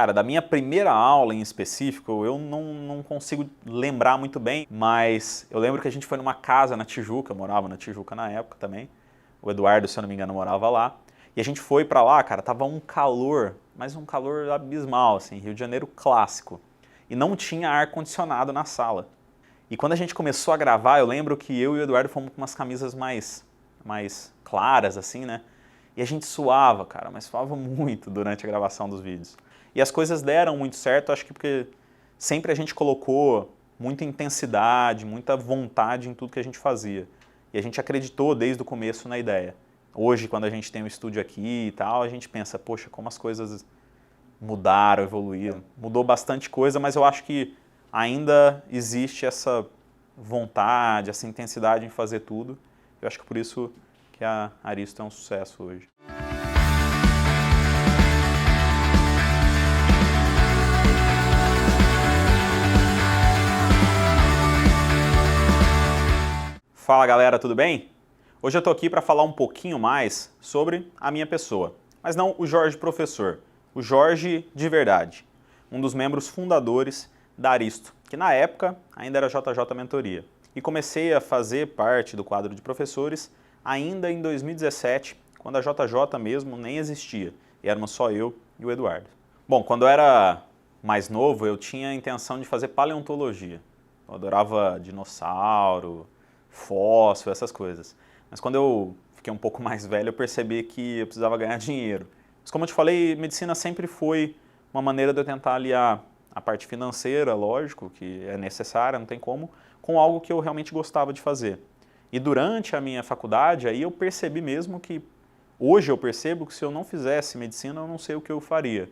Cara, da minha primeira aula em específico, eu não consigo lembrar muito bem, mas eu lembro que a gente foi numa casa na Tijuca, eu morava na Tijuca na época também, o Eduardo, se eu não me engano, morava lá, e a gente foi pra lá, cara, tava um calor, mas um calor abismal, assim, Rio de Janeiro clássico, e não tinha ar-condicionado na sala. E quando a gente começou a gravar, eu lembro que eu e o Eduardo fomos com umas camisas mais claras, assim, né? E a gente suava, cara, mas suava muito durante a gravação dos vídeos. E as coisas deram muito certo, acho que porque sempre a gente colocou muita intensidade, muita vontade em tudo que a gente fazia. E a gente acreditou desde o começo na ideia. Hoje, quando a gente tem um estúdio aqui e tal, a gente pensa, poxa, como as coisas mudaram, evoluíram. Mudou bastante coisa, mas eu acho que ainda existe essa vontade, essa intensidade em fazer tudo. Eu acho que por isso que a Aristo é um sucesso hoje. Fala galera, tudo bem? Hoje eu tô aqui para falar um pouquinho mais sobre a minha pessoa, mas não o Jorge professor, o Jorge de verdade, um dos membros fundadores da Aristo, que na época ainda era JJ Mentoria. E comecei a fazer parte do quadro de professores ainda em 2017, quando a JJ mesmo nem existia, e éramos só eu e o Eduardo. Bom, quando eu era mais novo, eu tinha a intenção de fazer paleontologia. Eu adorava dinossauro, fóssil, essas coisas. Mas quando eu fiquei um pouco mais velho, eu percebi que eu precisava ganhar dinheiro. Mas como eu te falei, medicina sempre foi uma maneira de eu tentar aliar a parte financeira, lógico, que é necessária, não tem como, com algo que eu realmente gostava de fazer. E durante a minha faculdade, aí eu percebi mesmo que, hoje eu percebo que se eu não fizesse medicina, eu não sei o que eu faria.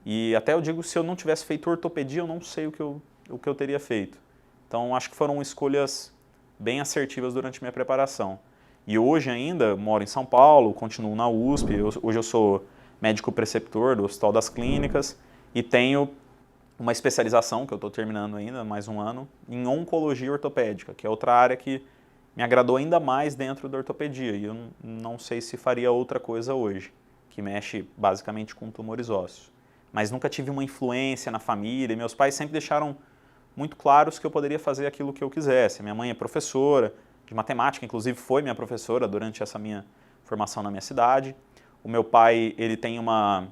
E até eu digo, se eu não tivesse feito ortopedia, eu não sei o que eu teria feito. Então acho que foram escolhas bem assertivas durante minha preparação. E hoje ainda moro em São Paulo, continuo na USP, hoje eu sou médico preceptor do Hospital das Clínicas e tenho uma especialização, que eu estou terminando ainda, mais um ano, em oncologia ortopédica, que é outra área que me agradou ainda mais dentro da ortopedia, e eu não sei se faria outra coisa hoje, que mexe basicamente com tumores ósseos. Mas nunca tive uma influência na família, e meus pais sempre deixaram muito claros que eu poderia fazer aquilo que eu quisesse. Minha mãe é professora de matemática, inclusive foi minha professora durante essa minha formação na minha cidade. O meu pai, ele tem uma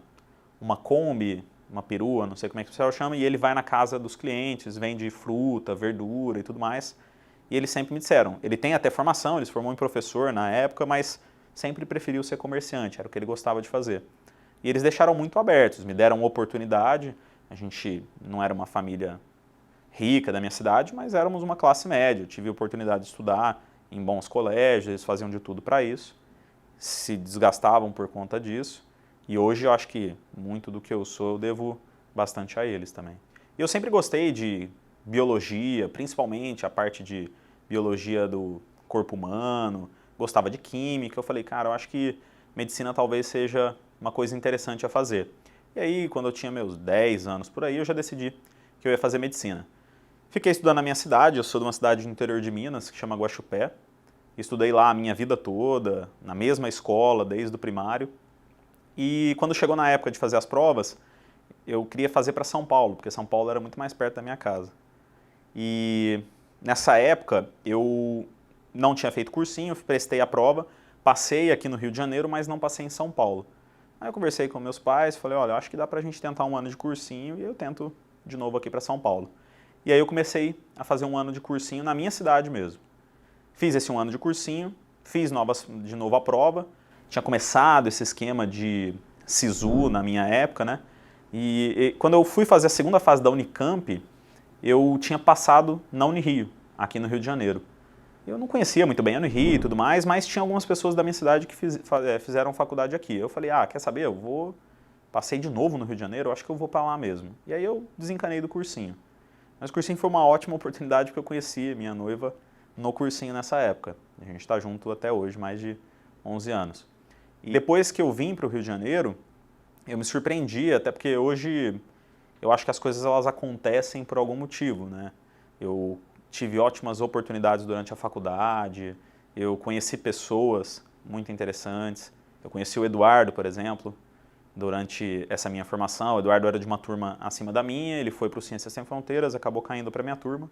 Kombi, uma perua, não sei como é que o pessoal chama, e ele vai na casa dos clientes, vende fruta, verdura e tudo mais. E eles sempre me disseram, ele tem até formação, ele se formou em professor na época, mas sempre preferiu ser comerciante, era o que ele gostava de fazer. E eles deixaram muito abertos, me deram oportunidade, a gente não era uma família rica da minha cidade, mas éramos uma classe média, eu tive a oportunidade de estudar em bons colégios, eles faziam de tudo para isso, se desgastavam por conta disso, e hoje eu acho que muito do que eu sou eu devo bastante a eles também. E eu sempre gostei de biologia, principalmente a parte de biologia do corpo humano, gostava de química, eu falei, cara, eu acho que medicina talvez seja uma coisa interessante a fazer. E aí, quando eu tinha meus 10 anos por aí, eu já decidi que eu ia fazer medicina. Fiquei estudando na minha cidade, eu sou de uma cidade do interior de Minas, que chama Guaxupé. Estudei lá a minha vida toda, na mesma escola, desde o primário. E quando chegou na época de fazer as provas, eu queria fazer para São Paulo, porque São Paulo era muito mais perto da minha casa. E nessa época, eu não tinha feito cursinho, prestei a prova, passei aqui no Rio de Janeiro, mas não passei em São Paulo. Aí eu conversei com meus pais, falei, olha, acho que dá pra gente tentar um ano de cursinho e eu tento de novo aqui para São Paulo. E aí eu comecei a fazer um ano de cursinho na minha cidade mesmo. Fiz esse um ano de cursinho, fiz de novo a prova, tinha começado esse esquema de SISU na minha época, né? E quando eu fui fazer a segunda fase da Unicamp, eu tinha passado na Unirio, aqui no Rio de Janeiro. Eu não conhecia muito bem a Unirio e tudo mais, mas tinha algumas pessoas da minha cidade que fizeram faculdade aqui. Eu falei, quer saber, passei de novo no Rio de Janeiro, eu acho que eu vou para lá mesmo. E aí eu desencanei do cursinho. Mas o cursinho foi uma ótima oportunidade porque eu conheci minha noiva no cursinho nessa época. A gente está junto até hoje, mais de 11 anos. E depois que eu vim para o Rio de Janeiro, eu me surpreendi, até porque hoje eu acho que as coisas elas acontecem por algum motivo, né? Eu tive ótimas oportunidades durante a faculdade, eu conheci pessoas muito interessantes, eu conheci o Eduardo, por exemplo, durante essa minha formação. O Eduardo era de uma turma acima da minha, ele foi para o Ciências Sem Fronteiras, acabou caindo para a minha turma.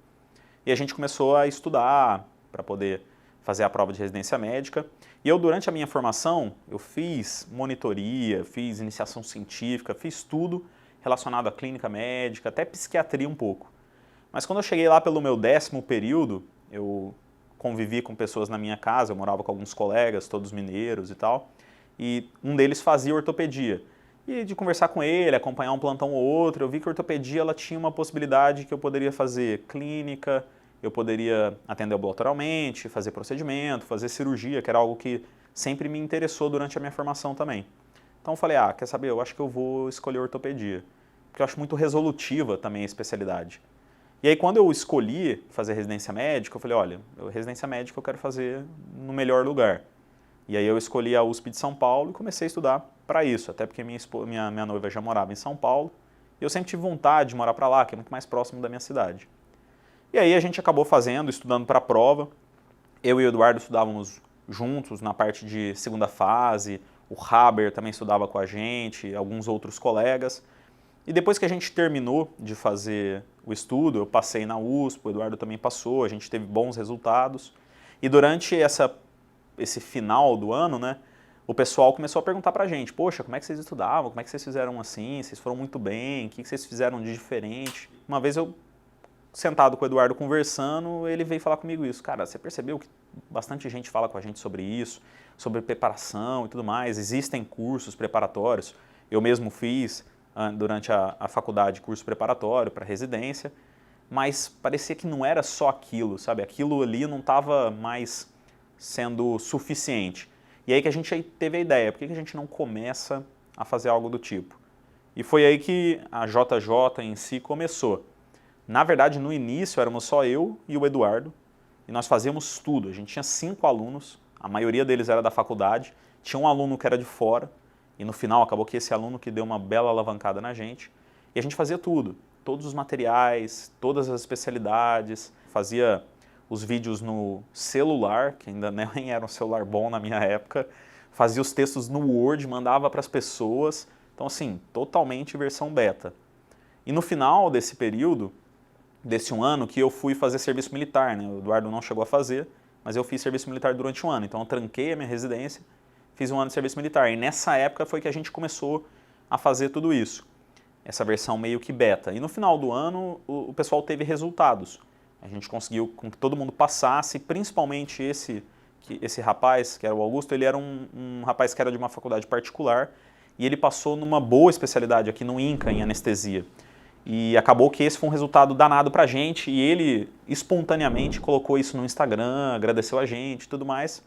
E a gente começou a estudar para poder fazer a prova de residência médica. E eu, durante a minha formação, eu fiz monitoria, fiz iniciação científica, fiz tudo relacionado à clínica médica, até psiquiatria um pouco. Mas quando eu cheguei lá pelo meu 10º período, eu convivi com pessoas na minha casa, eu morava com alguns colegas, todos mineiros e tal, e um deles fazia ortopedia. E de conversar com ele, acompanhar um plantão ou outro, eu vi que a ortopedia ela tinha uma possibilidade que eu poderia fazer clínica, eu poderia atender ambulatorialmente, fazer procedimento, fazer cirurgia, que era algo que sempre me interessou durante a minha formação também. Então eu falei, quer saber, eu acho que eu vou escolher ortopedia, porque eu acho muito resolutiva também a especialidade. E aí quando eu escolhi fazer residência médica, eu falei, olha, residência médica eu quero fazer no melhor lugar. E aí eu escolhi a USP de São Paulo e comecei a estudar para isso, até porque minha noiva já morava em São Paulo, e eu sempre tive vontade de morar para lá, que é muito mais próximo da minha cidade. E aí a gente acabou estudando para a prova. Eu e o Eduardo estudávamos juntos na parte de segunda fase, o Haber também estudava com a gente, alguns outros colegas. E depois que a gente terminou de fazer o estudo, eu passei na USP, o Eduardo também passou, a gente teve bons resultados. E durante esse final do ano, né, o pessoal começou a perguntar pra gente, poxa, como é que vocês estudavam, como é que vocês fizeram assim, vocês foram muito bem, o que vocês fizeram de diferente? Uma vez eu, sentado com o Eduardo conversando, ele veio falar comigo isso, cara, você percebeu que bastante gente fala com a gente sobre isso, sobre preparação e tudo mais, existem cursos preparatórios, eu mesmo fiz durante a faculdade curso preparatório para residência, mas parecia que não era só aquilo, sabe, aquilo ali não estava mais sendo suficiente. E aí que a gente teve a ideia, por que a gente não começa a fazer algo do tipo? E foi aí que a JJ em si começou. Na verdade, no início éramos só eu e o Eduardo, e nós fazíamos tudo. A gente tinha 5 alunos, a maioria deles era da faculdade, tinha um aluno que era de fora, e no final acabou que esse aluno que deu uma bela alavancada na gente, e a gente fazia tudo, todos os materiais, todas as especialidades, fazia os vídeos no celular, que ainda nem era um celular bom na minha época, fazia os textos no Word, mandava para as pessoas, então assim, totalmente versão beta. E no final desse período, desse um ano, que eu fui fazer serviço militar, né? O Eduardo não chegou a fazer, mas eu fiz serviço militar durante um ano, então eu tranquei a minha residência, fiz um ano de serviço militar, e nessa época foi que a gente começou a fazer tudo isso, essa versão meio que beta. E no final do ano, o pessoal teve resultados. A gente conseguiu com que todo mundo passasse, principalmente esse rapaz, que era o Augusto, ele era um rapaz que era de uma faculdade particular e ele passou numa boa especialidade aqui no INCA, em anestesia. E acabou que esse foi um resultado danado pra gente e ele espontaneamente colocou isso no Instagram, agradeceu a gente e tudo mais.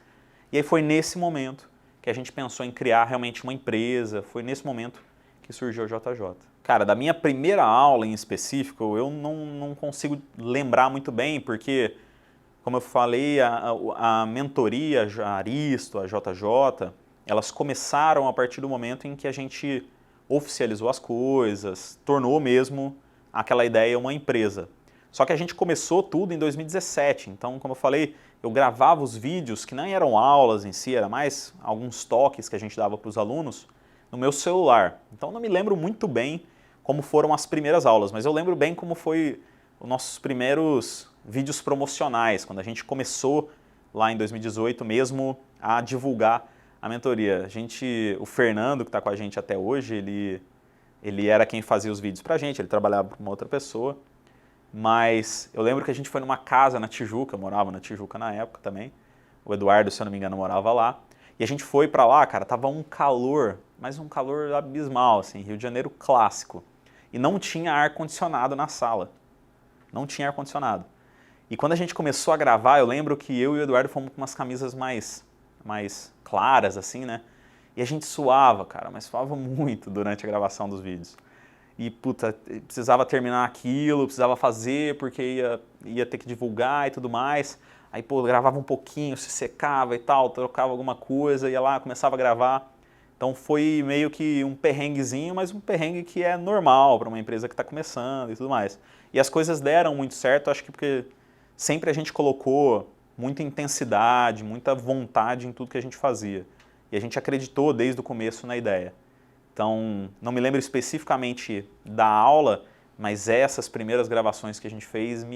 E aí foi nesse momento que a gente pensou em criar realmente uma empresa, foi nesse momento que surgiu o JJ. Cara, da minha primeira aula em específico, eu não consigo lembrar muito bem, porque, como eu falei, a mentoria, a Aristo, a JJ, elas começaram a partir do momento em que a gente oficializou as coisas, tornou mesmo aquela ideia uma empresa. Só que a gente começou tudo em 2017, então, como eu falei, eu gravava os vídeos, que nem eram aulas em si, era mais alguns toques que a gente dava para os alunos, no meu celular. Então não me lembro muito bem como foram as primeiras aulas, mas eu lembro bem como foi os nossos primeiros vídeos promocionais, quando a gente começou lá em 2018 mesmo a divulgar a mentoria. O Fernando, que está com a gente até hoje, ele era quem fazia os vídeos pra gente, ele trabalhava para uma outra pessoa, mas eu lembro que a gente foi numa casa na Tijuca, eu morava na Tijuca na época também, o Eduardo, se eu não me engano, morava lá, e a gente foi pra lá, cara, tava um calor, mas um calor abismal, assim, Rio de Janeiro clássico. E não tinha ar-condicionado na sala. Não tinha ar-condicionado. E quando a gente começou a gravar, eu lembro que eu e o Eduardo fomos com umas camisas mais claras, assim, né? E a gente suava, cara, mas suava muito durante a gravação dos vídeos. E, puta, precisava terminar aquilo, precisava fazer, porque ia ter que divulgar e tudo mais. Aí, pô, gravava um pouquinho, se secava e tal, trocava alguma coisa, ia lá, começava a gravar. Então foi meio que um perrenguezinho, mas um perrengue que é normal para uma empresa que está começando e tudo mais. E as coisas deram muito certo, acho que porque sempre a gente colocou muita intensidade, muita vontade em tudo que a gente fazia. E a gente acreditou desde o começo na ideia. Então, não me lembro especificamente da aula, mas essas primeiras gravações que a gente fez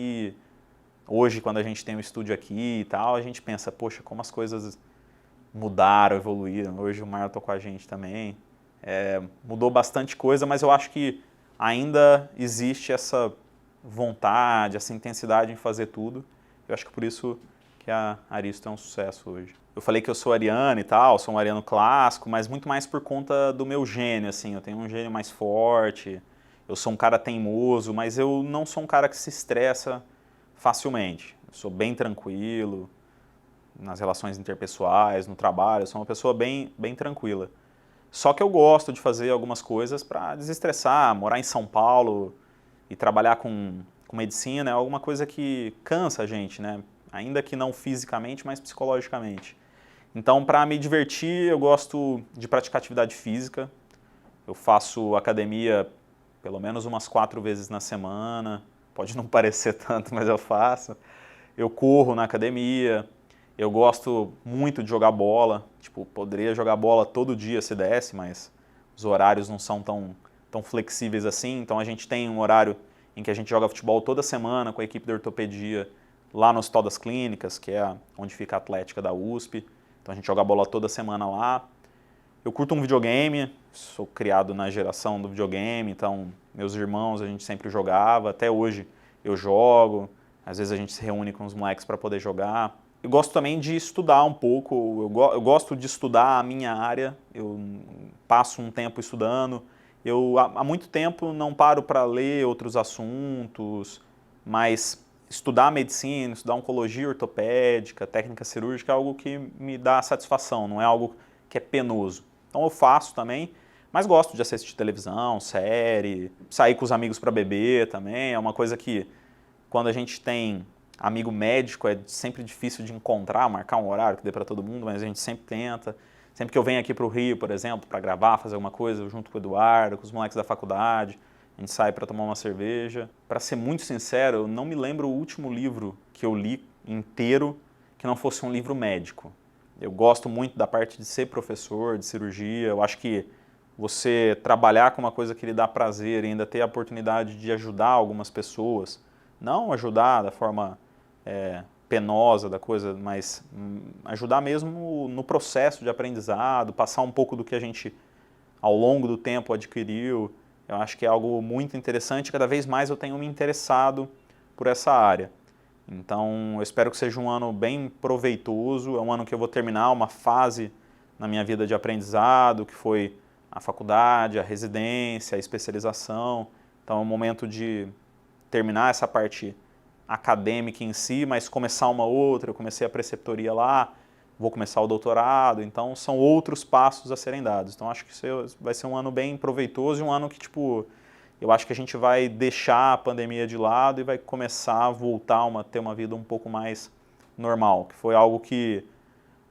hoje, quando a gente tem um estúdio aqui e tal, a gente pensa, poxa, como as coisas mudaram, evoluíram. Hoje o Marlon tá com a gente também. Mudou bastante coisa, mas eu acho que ainda existe essa vontade, essa intensidade em fazer tudo. Eu acho que por isso que a Aristo é um sucesso hoje. Eu falei que eu sou ariano e tal, sou um ariano clássico, mas muito mais por conta do meu gênio, assim. Eu tenho um gênio mais forte, eu sou um cara teimoso, mas eu não sou um cara que se estressa facilmente. Eu sou bem tranquilo nas relações interpessoais, no trabalho, eu sou uma pessoa bem tranquila. Só que eu gosto de fazer algumas coisas para desestressar, morar em São Paulo e trabalhar com medicina é alguma coisa que cansa a gente, né? Ainda que não fisicamente, mas psicologicamente. Então, para me divertir, eu gosto de praticar atividade física. Eu faço academia pelo menos umas 4 vezes na semana. Pode não parecer tanto, mas eu faço. Eu corro na academia. Eu gosto muito de jogar bola. Tipo, poderia jogar bola todo dia se desse, mas os horários não são tão flexíveis assim. Então, a gente tem um horário em que a gente joga futebol toda semana com a equipe de ortopedia lá no Hospital das Clínicas, que é onde fica a Atlética da USP. Então a gente joga bola toda semana lá. Eu curto um videogame, sou criado na geração do videogame, então meus irmãos a gente sempre jogava, até hoje eu jogo, às vezes a gente se reúne com os moleques para poder jogar. Eu gosto também de estudar um pouco, eu gosto de estudar a minha área, eu passo um tempo estudando. Eu há muito tempo não paro para ler outros assuntos, mas estudar medicina, estudar oncologia ortopédica, técnica cirúrgica é algo que me dá satisfação, não é algo que é penoso. Então eu faço também, mas gosto de assistir televisão, série, sair com os amigos para beber também, é uma coisa que quando a gente tem amigo médico é sempre difícil de encontrar, marcar um horário que dê para todo mundo, mas a gente sempre tenta. Sempre que eu venho aqui para o Rio, por exemplo, para gravar, fazer alguma coisa junto com o Eduardo, com os moleques da faculdade, a gente sai para tomar uma cerveja. Para ser muito sincero, eu não me lembro o último livro que eu li inteiro que não fosse um livro médico. Eu gosto muito da parte de ser professor, de cirurgia. Eu acho que você trabalhar com uma coisa que lhe dá prazer e ainda ter a oportunidade de ajudar algumas pessoas, não ajudar da forma penosa da coisa, mas ajudar mesmo no processo de aprendizado, passar um pouco do que a gente ao longo do tempo adquiriu. Eu acho que é algo muito interessante, cada vez mais eu tenho me interessado por essa área. Então, eu espero que seja um ano bem proveitoso, é um ano que eu vou terminar uma fase na minha vida de aprendizado, que foi a faculdade, a residência, a especialização. Então, é um momento de terminar essa parte acadêmica em si, mas começar uma outra. Eu comecei a preceptoria lá, vou começar o doutorado, então são outros passos a serem dados. Então acho que isso vai ser um ano bem proveitoso e um ano que, tipo, eu acho que a gente vai deixar a pandemia de lado e vai começar a voltar a ter uma vida um pouco mais normal, que foi algo que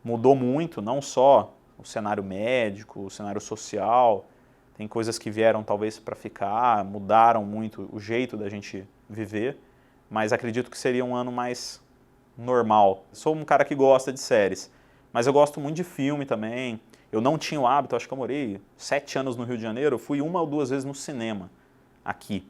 mudou muito, não só o cenário médico, o cenário social, tem coisas que vieram talvez para ficar, mudaram muito o jeito da gente viver, mas acredito que seria um ano mais normal. Sou um cara que gosta de séries, mas eu gosto muito de filme também. Eu não tinha o hábito, acho que eu morei 7 anos no Rio de Janeiro, eu fui 1 ou 2 vezes no cinema aqui.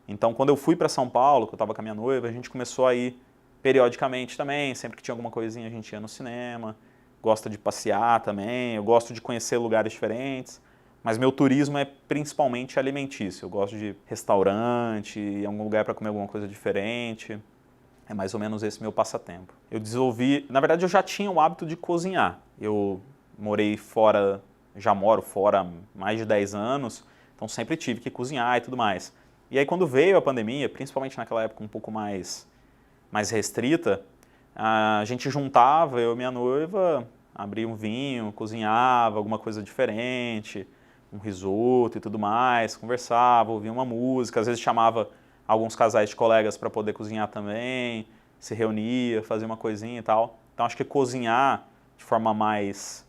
Então, quando eu fui para São Paulo, que eu estava com a minha noiva, a gente começou a ir periodicamente também, sempre que tinha alguma coisinha a gente ia no cinema. Gosto de passear também, eu gosto de conhecer lugares diferentes, mas meu turismo é principalmente alimentício. Eu gosto de restaurante, ir a algum lugar para comer alguma coisa diferente. É mais ou menos esse meu passatempo. Eu desenvolvi, na verdade eu já tinha o hábito de cozinhar. Eu morei fora, já moro fora há mais de 10 anos, então sempre tive que cozinhar e tudo mais. E aí quando veio a pandemia, principalmente naquela época um pouco mais restrita, a gente juntava, eu e minha noiva, abria um vinho, cozinhava alguma coisa diferente, um risoto e tudo mais, conversava, ouvia uma música, às vezes chamava alguns casais de colegas para poder cozinhar também, se reunia, fazia uma coisinha e tal. Então acho que cozinhar de forma mais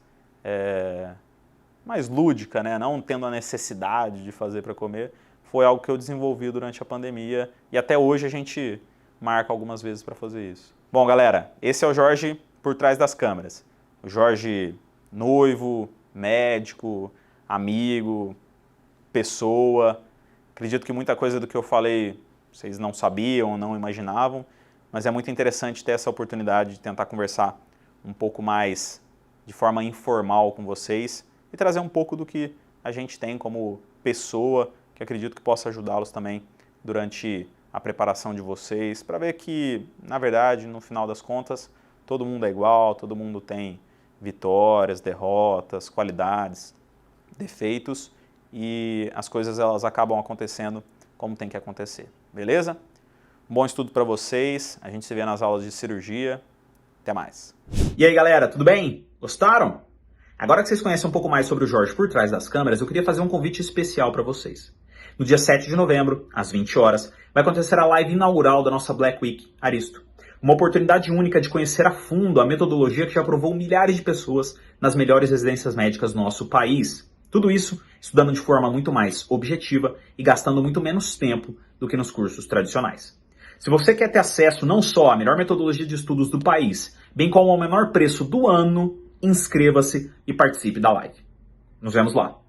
lúdica, né? Não tendo a necessidade de fazer para comer, foi algo que eu desenvolvi durante a pandemia e até hoje a gente marca algumas vezes para fazer isso. Bom, galera, esse é o Jorge por trás das câmeras. O Jorge noivo, médico, amigo, pessoa. Acredito que muita coisa do que eu falei vocês não sabiam, não imaginavam, mas é muito interessante ter essa oportunidade de tentar conversar um pouco mais de forma informal com vocês e trazer um pouco do que a gente tem como pessoa, que acredito que possa ajudá-los também durante a preparação de vocês, para ver que, na verdade, no final das contas, todo mundo é igual, todo mundo tem vitórias, derrotas, qualidades, defeitos, e as coisas elas acabam acontecendo como tem que acontecer, beleza? Um bom estudo para vocês, a gente se vê nas aulas de cirurgia, até mais. E aí galera, tudo bem? Gostaram? Agora que vocês conhecem um pouco mais sobre o Jorge por trás das câmeras, eu queria fazer um convite especial para vocês. No dia 7 de novembro, às 20 horas, vai acontecer a live inaugural da nossa Black Week Aristo. Uma oportunidade única de conhecer a fundo a metodologia que já aprovou milhares de pessoas nas melhores residências médicas do nosso país. Tudo isso estudando de forma muito mais objetiva e gastando muito menos tempo do que nos cursos tradicionais. Se você quer ter acesso não só à melhor metodologia de estudos do país, bem como ao menor preço do ano, inscreva-se e participe da live. Nos vemos lá!